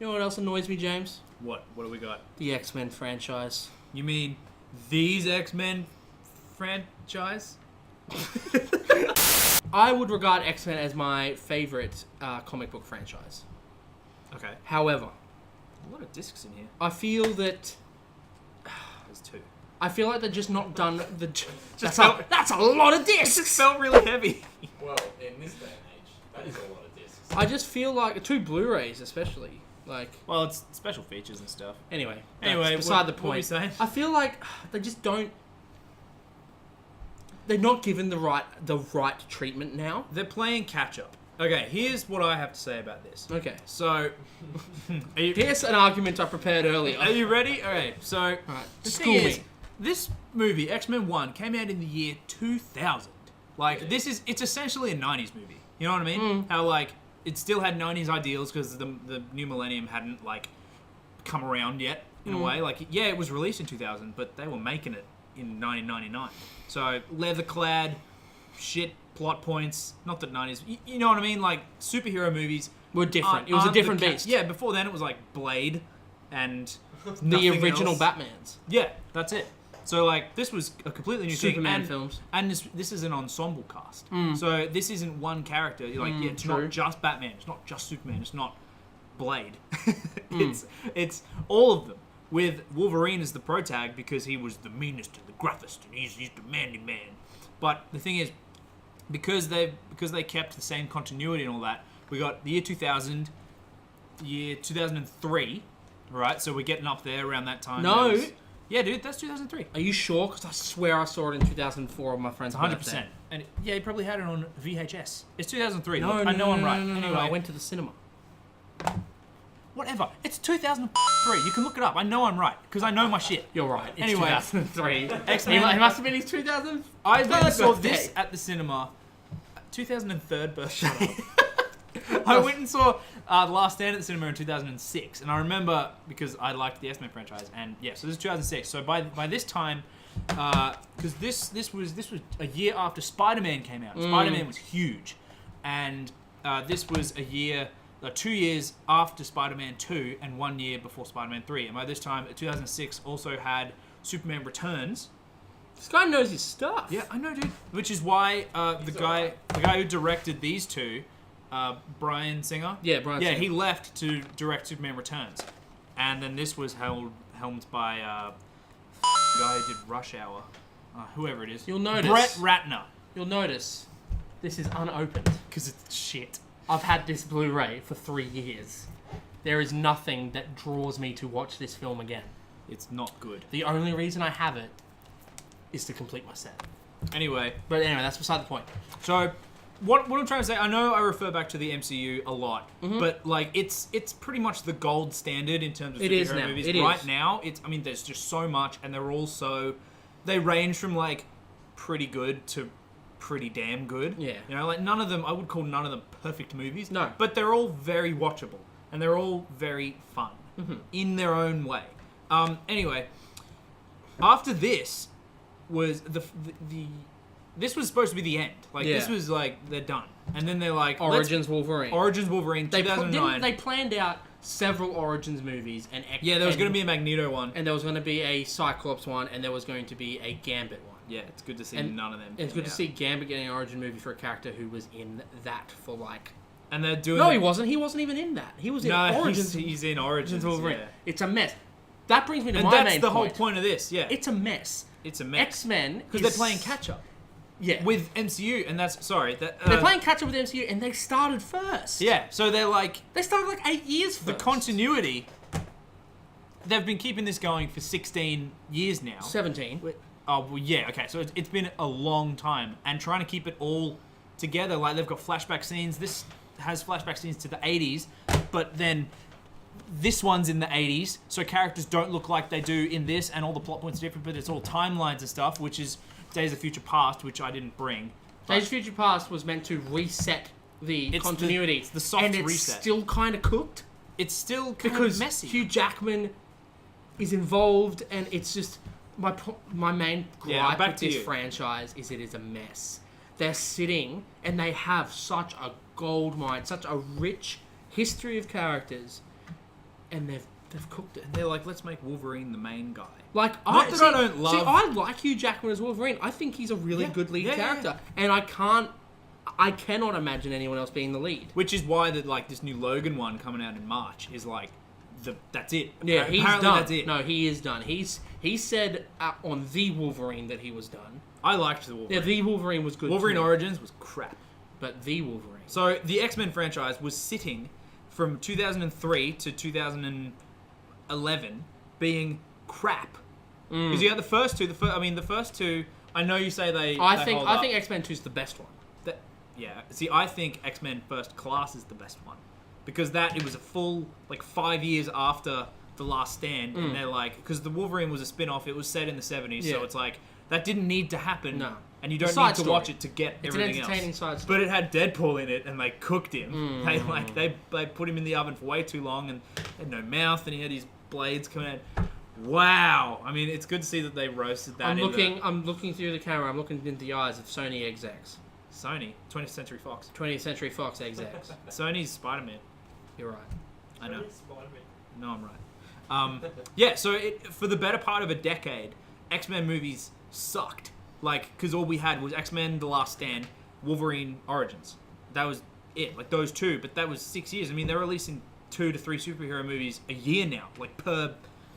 You know what else annoys me, James? What? What do we got? The X-Men franchise. You mean these X-Men franchise? I would regard X-Men as my favourite comic book franchise. Okay. However, A lot of discs in here. I feel that... There's 2. I feel like they're just not done the... That's a lot of discs! It felt really heavy. Well, in this day and age, that is a lot of discs. I just feel like... 2 Blu-rays, especially. Like... Well, it's special features and stuff. Anyway, Anyway, beside the what point. were you saying? I feel like they just don't... They're not given the right treatment now. They're playing catch-up. Okay, here's what I have to say about this. Okay. So, Here's an argument I prepared earlier. are you ready? Okay, so Alright, the school thing me. is, this movie, X-Men 1, came out in the year 2000. Like, it's essentially a 90s movie. You know what I mean? How, like, it still had 90s ideals because the new millennium hadn't, like, come around yet, in a way. Like, yeah, it was released in 2000, but they were making it in 1999. So, leather-clad, shit, plot points, not that 90s, you know what I mean? Like, superhero movies We're different. It was a different beast. Yeah, before then it was like Blade and The original else. Batmans. Yeah, that's it. So like this was a completely new Superman thing. films. And this is an ensemble cast. So this isn't one character. Like it's true. not just Batman. It's not just Superman. It's not Blade. It's all of them. With Wolverine as the protag because he was the meanest and the gruffest and he's the manly man. But the thing is, because they kept the same continuity and all that, we got the year 2000, year 2003, right? So we're getting up there around that time. No. Yeah, dude, that's 2003. Are you sure? Because I swear I saw it in 2004 on my friend's 100%. And yeah, he probably had it on VHS. It's 2003. No, Look, no, I know I'm right. No, Anyway, I went to the cinema. whatever. It's 2003. You can look it up. I know I'm right because I know my shit. You're right. It's Anyway. 2003. X-Men. It must have been his 2000. I Third saw birthday. this at the cinema. 2003 birthday. I went and saw The Last Stand at the cinema in 2006, and I remember because I liked the X-Men franchise, and yeah, so this is 2006. So by this time, because this was a year after Spider-Man came out. Spider-Man was huge, and this was a year, 2 years after Spider-Man 2, and 1 year before Spider-Man 3. And by this time, 2006 also had Superman Returns. This guy knows his stuff. Yeah, I know, dude. Which is why the guy who directed these two, Bryan Singer. Yeah, Bryan Singer. he left to direct Superman Returns, and then this was helmed by the guy who did Rush Hour, whoever it is. You'll notice. Brett Ratner, You'll notice this is unopened. because it's shit. I've had this Blu-ray for 3 years. There is nothing that draws me to watch this film again. It's not good. The only reason I have it is to complete my set. Anyway, But anyway, that's beside the point. so what I'm trying to say, I know I refer back to the MCU a lot, but like it's pretty much the gold standard in terms of It is superhero now. movies. It right is. now, there's just so much, and they're all they range from like pretty good to pretty damn good. Yeah. You know, like I would call none of them perfect movies. No. But they're all very watchable, and they're all very fun in their own way. Anyway, after this was this was supposed to be the end. Like Yeah. this was like they're done, and then they're like Origins Wolverine. Origins Wolverine They 2009. they planned out several Origins movies and Yeah, there was going to be a Magneto one. and there was going to be a Cyclops one, and there was going to be a Gambit one. Yeah, it's good to see And none of them. It's good to out. see Gambit getting an origin movie for a character who was in that for like. And they're doing. No, he wasn't. He wasn't even in that. He was in Origins. he's in Origins. Wolverine. Yeah. It's a mess. That brings me to And my that's main the point. whole point of this. Yeah, It's a mess. it's a mess X-Men because they're playing catch up Yeah, with MCU, and that's they're playing catch up with MCU, and they started first. Yeah, so they're like They started like 8 years first. the continuity. They've been keeping this going for 16 years now. 17. Oh, well, yeah, okay. So it's been a long time. And trying to keep it all together, like they've got flashback scenes. This has flashback scenes to the 80s, but then this one's in the 80s, so characters don't look like they do in this, and all the plot points are different, but it's all timelines and stuff, which is Days of Future Past, which I didn't bring. Days of Future Past was meant to reset the It's continuity. it's the soft and it's reset. still kind of cooked. It's still kind Because of messy. Hugh Jackman is involved, and it's just my main gripe back with to this you. franchise is it is a mess. They're sitting and they have such a gold mine, such a rich history of characters, and they've cooked it. And they're like, let's make Wolverine the main guy. Like, Not that I don't love- See, I like Hugh Jackman as Wolverine. I think he's a really Yeah. good lead Yeah, yeah, character, and I cannot imagine anyone else being the lead. Which is why that like this new Logan one coming out in March is like that's it. Yeah, he's Apparently done. That's it. No, he is done. He said on the Wolverine that he was done. I liked the Wolverine. Yeah, the Wolverine was good. Wolverine too, Origins was crap. but the Wolverine. So the X-Men franchise was sitting from 2003 to 2011 being crap. Because you had the first two. The first two. I know you say they. I they think hold up. X-Men 2 is the best one. Yeah. See, I think X-Men First Class is the best one because it was a full 5 years after The Last Stand, and they're like, because the Wolverine was a spin-off. It was set in the 70s, so Yeah. it's like that didn't need to happen. No. And you It's a don't need side to story. watch it to get It's everything an entertaining else. side story. But it had Deadpool in it, and they cooked him. They put him in the oven for way too long, and had no mouth, and he had his blades coming out. Wow! I mean, it's good to see that they roasted that. I'm looking through the camera. I'm looking into the eyes of Sony execs. Sony, 20th Century Fox. 20th Century Fox execs. Sony's Spider-Man. You're right. I know. Spider-Man. No, I'm right. Yeah, so for the better part of a decade, X-Men movies sucked. Because all we had was X-Men: The Last Stand, Wolverine Origins. That was it. Those two, but that was 6 years. I mean, they're releasing 2 to 3 superhero movies a year now, per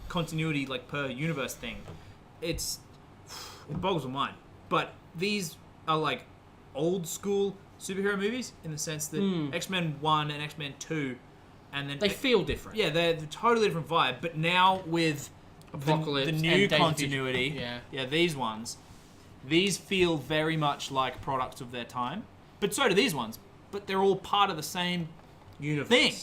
continuity, per universe thing. It boggles my mind. But these are old school superhero movies in the sense that X-Men 1 and X-Men 2, and then They feel different. yeah, they're totally different vibe. But now with Apocalypse the and new Days of Future- continuity, Yeah. these feel very much like products of their time. But so do these ones. But they're all part of the same Universe. thing.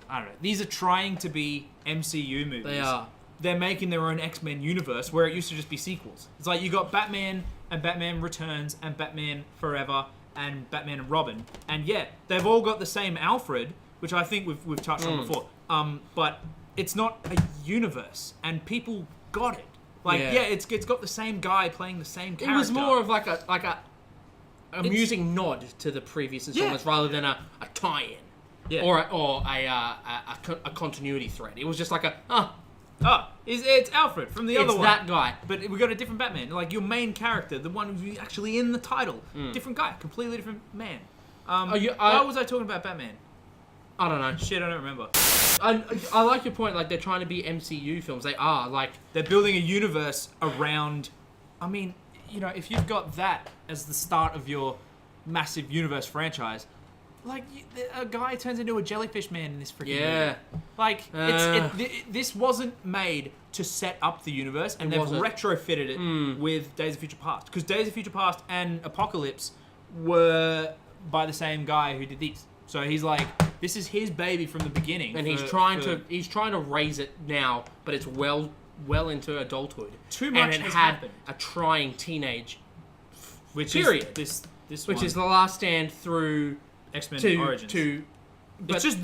I don't know. These are trying to be MCU movies. They are. They're making their own X-Men universe where it used to just be sequels. It's like you got Batman and Batman Returns and Batman Forever and Batman and Robin. And yeah, they've all got the same Alfred, which I think we've touched on before. But it's not a universe, and people got it. It's got the same guy playing the same character. It was more of a amusing nod to the previous installments rather than a tie-in. Yeah. Or a continuity thread. It was just It's Alfred from the other it's one. that guy. But we got a different Batman. Your main character, the one who's actually in the title. Different guy. Completely different man. Why was I talking about Batman? I don't know. Shit, I don't remember. I like your point. They're trying to be MCU films. They are. They're building a universe around... I mean, if you've got that as the start of your massive universe franchise... a guy turns into a jellyfish man in this freaking movie. This wasn't made to set up the universe, and they've retrofitted it with Days of Future Past. Because Days of Future Past and Apocalypse were by the same guy who did these. So he's this is his baby from the beginning. And he's trying to raise it now, but it's well into adulthood. Too much and it has had happened. a trying teenage period. Is this which one. is The Last Stand through X-Men Origins. But it's just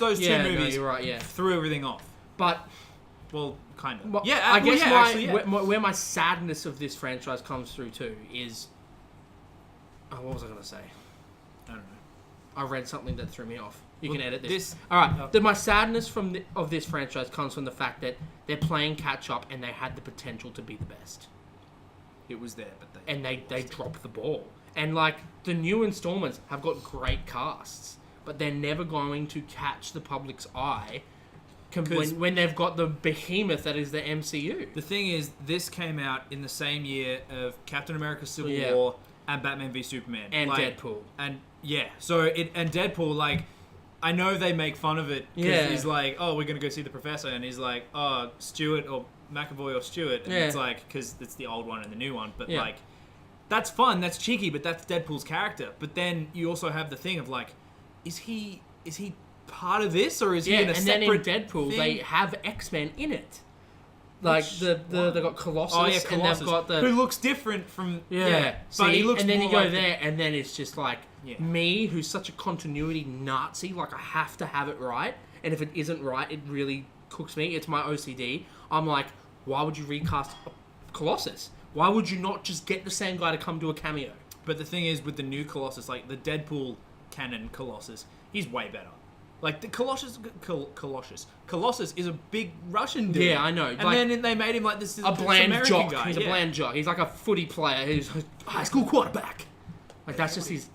those two movies. No, you're right. Yeah, threw everything off. but Well, kind of. well, Yeah, I guess actually, yeah. where my sadness of this franchise comes through too is, what was I gonna say? I don't know. I read something that threw me off. You can edit this. this- All right. My sadness of this franchise comes from the fact that they're playing catch up and they had the potential to be the best, It was there, but they dropped the ball. And the new installments have got great casts, but they're never going to catch the public's eye when they've got the behemoth that is the MCU. The thing is, this came out in the same year of Captain America: Civil Yeah. War and Batman v Superman And Deadpool. And Deadpool, I know they make fun of it because Yeah. he's like, oh, we're gonna go see the Professor, and he's like, oh, Stewart or McAvoy or Stewart, and Yeah. it's because it's the old one and the new one, but Yeah. that's fun, that's cheeky, but that's Deadpool's character. But then you also have the thing of is he part of this, or is he in a and then in separate Deadpool thing? they have X-Men in it. Which They've got Colossus, Oh yeah, and Colossus, they've got the who looks different from but but he looks and then more you go like there, and then it's just Yeah. me, who's such a continuity Nazi. I have to have it right, and if it isn't right, it really cooks me. It's my OCD. I'm like, why would you recast Colossus? Why would you not just get the same guy to come do a cameo? But the thing is, with the new Colossus, the Deadpool canon Colossus, he's way better. Like the Colossus is a big Russian dude. Yeah, I know. And Like, then they made him like this a bland American jock. guy. He's a yeah. bland jock. He's like a footy player. He's a high school quarterback. Like that's just his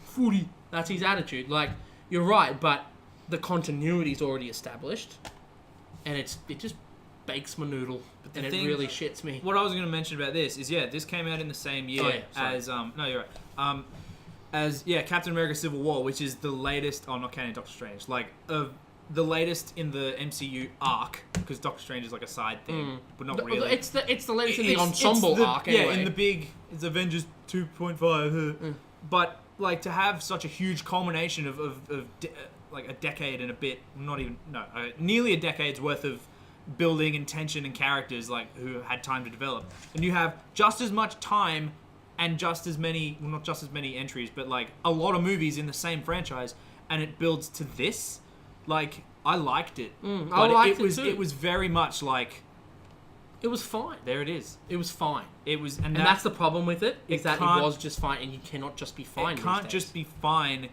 footy. That's his attitude. Like you're right, but the continuity's already established, and it just bakes my noodle, and it really shits me. What I was going to mention about this is this came out in the same year as no, you're right. As Captain America: Civil War, which is the latest. Oh, not counting Doctor Strange. Like the latest in the MCU arc, because Doctor Strange is like a side thing, but not really. It's the latest in the ensemble arc. Yeah, Anyway. in the big. It's Avengers 2.5. But like to have such a huge culmination of like a decade and a bit, nearly a decade's worth of building and tension and characters like who had time to develop, and you have just as much time and just as many, well, not just as many entries, but like a lot of movies in the same franchise, and it builds to this. Like I liked it, but I liked it was too. it was very much like It was fine. there it is. It was fine. It was, And that's the problem with it, is that it can't- was just fine, and you cannot just be fine. It these can't days. just be fine,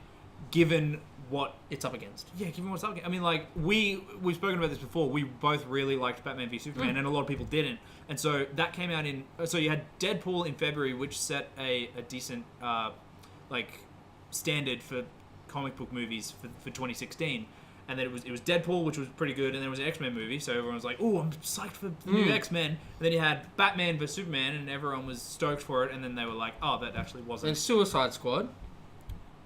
given what. It's up against. Yeah, given what's up. I mean, like we've spoken about this before. We both really liked Batman v Superman, and a lot of people didn't. And so that came out in. So you had Deadpool in February, which set a decent like standard for comic book movies for 2016. And then it was Deadpool, which was pretty good, and then it was an X-Men movie, so everyone was like, "Oh, I'm psyched for the new X-Men." And then you had Batman vs Superman, and everyone was stoked for it. And then they were like, "Oh, that actually And wasn't." Suicide Squad.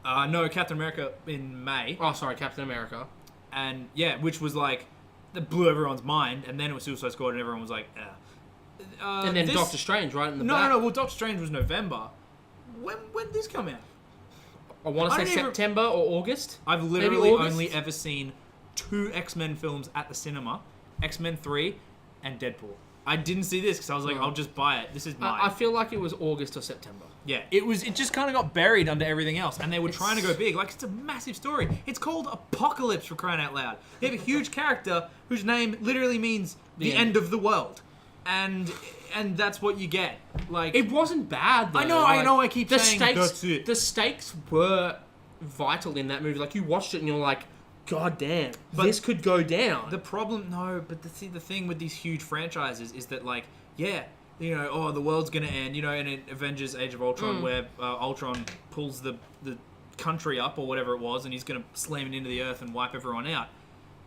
No, Captain America in May. Oh, sorry, Captain America. And which was like that blew everyone's mind, and then it was Suicide Squad, and everyone was like, And then Doctor Strange, right in the no, back. no. Well, Doctor Strange was November. When did this come out? I want to I say don't even- September or August. I've literally August? only ever seen 2 X-Men films at the cinema: X-Men 3 and Deadpool. I didn't see this because I was like, I'll just buy it. This is mine. I feel like it was August or September. Yeah, it just kind of got buried under everything else, and they were trying to go big. Like, it's a massive story. It's called Apocalypse, for crying out loud. They have a huge character whose name literally means the end of the world, and that's what you get. Like, It wasn't bad, though. I know, I keep saying that's it. The stakes were vital in that movie. Like, you watched it and you're like, God damn, this could go down. the problem, the thing with these huge franchises is that, like, the world's gonna end, and in Avengers: Age of Ultron, where Ultron pulls the country up or whatever it was, and he's gonna slam it into the earth and wipe everyone out,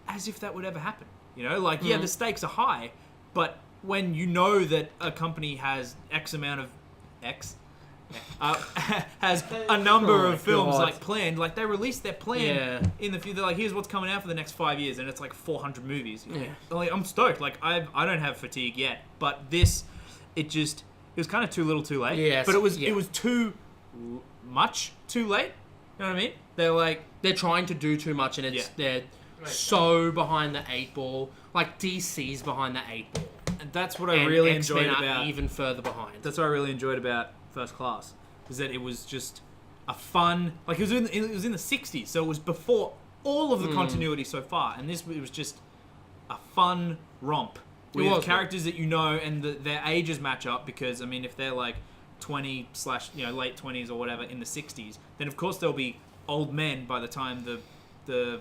as if that would ever happen. The stakes are high, but when you know that a company has X amount of has a number of films God. like planned, like they released their plan Yeah. in the future. They're like, here's what's coming out for the next 5 years, and it's like 400 movies. Yeah. Like, I'm stoked. Like I don't have fatigue yet, but this, it was kind of too little, too late. Yes, but it was yeah. too much too late. You know what I mean? They're like, They're trying to do too much, and they're so behind the 8 ball. Like, DC's behind the 8 ball. and that's what I And really X-Men enjoyed are about. even further behind. That's what I really enjoyed about First Class, is that it was just a fun, like it was in the 60s, so it was before all of the continuity so far, and it was just a fun romp with characters that and their ages match up, because I mean, if they're like 20 / late 20s or whatever in the 60s, then of course they'll be old men by the time the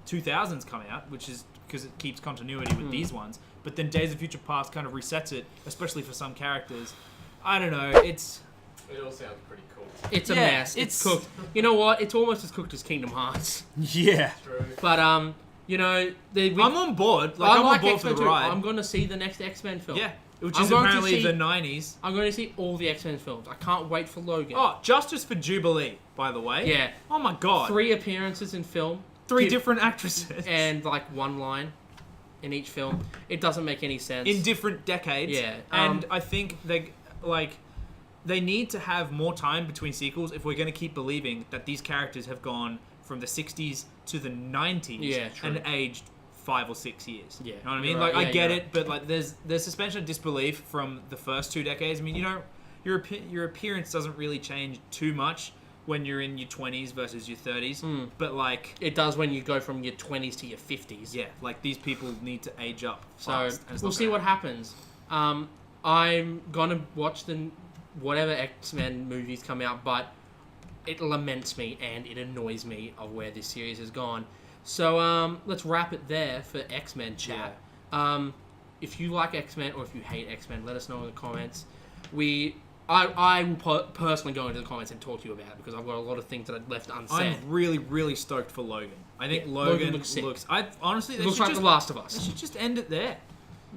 2000s come out, which is because it keeps continuity with these ones. But then Days of Future Past kind of resets it, especially for some characters. I don't know. It all sounds pretty cool. It's a mess. It's cooked. You know what? It's almost as cooked as Kingdom Hearts. Yeah. True. But I'm on board. Like, I'm on board for the X-Men ride. I'm going to see the next X-Men film. Yeah. Which I'm is going to apparently see- the 90s. I'm going to see all the X-Men films. I can't wait for Logan. Oh, Justice for Jubilee, by the way. Yeah. Oh my god. 3 appearances in film. 3 Give- different actresses. And like 1 line in each film. It doesn't make any sense. in different decades. Yeah, And I think they need to have more time between sequels if we're going to keep believing that these characters have gone from the 60s to the 90s Yeah, true. and aged 5 or 6 years. Yeah, You know what I mean? you're Like, right. I Yeah, get you're it, but like there's suspension of disbelief from the first 2 decades. I mean, your appearance doesn't really change too much when you're in your 20s versus your 30s, but like, It does when you go from your 20s to your 50s. yeah, like these people need to age up So fast. and it's we'll not see gonna what happens. I'm gonna watch whatever X-Men movies come out, but it laments me and it annoys me of where this series has gone. So let's wrap it there for X-Men chat. If you like X-Men or if you hate X-Men, let us know in the comments. I will personally go into the comments and talk to you about it because I've got a lot of things that I've left unsaid. I'm really, really stoked for Logan. I think Logan looks sick. I honestly, It looks like The Last of Us. They should just end it there.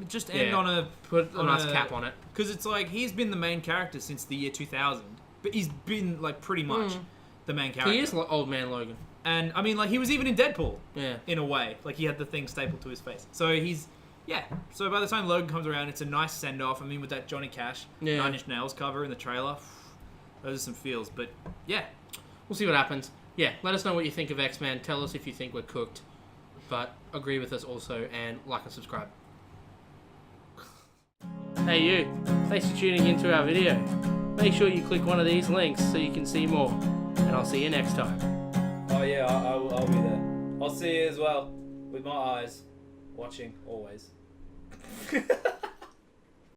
Just end on a put a nice cap on it. Because it's like he's been the main character since the year 2000, but he's been like pretty much the main character. He is old man Logan, and I mean like he was even in Deadpool. Yeah, in a way, like he had the thing stapled to his face. So he's So by the time Logan comes around, it's a nice send off. I mean with that Johnny Cash 9 Inch Nails cover in the trailer, those are some feels. But yeah, we'll see what happens. Yeah, let us know what you think of X-Men. Tell us if you think we're cooked, but agree with us also and like and subscribe. Hey you, thanks for tuning into our video. Make sure you click one of these links so you can see more. And I'll see you next time. Oh yeah, I'll be there. I'll see you as well, with my eyes, watching always.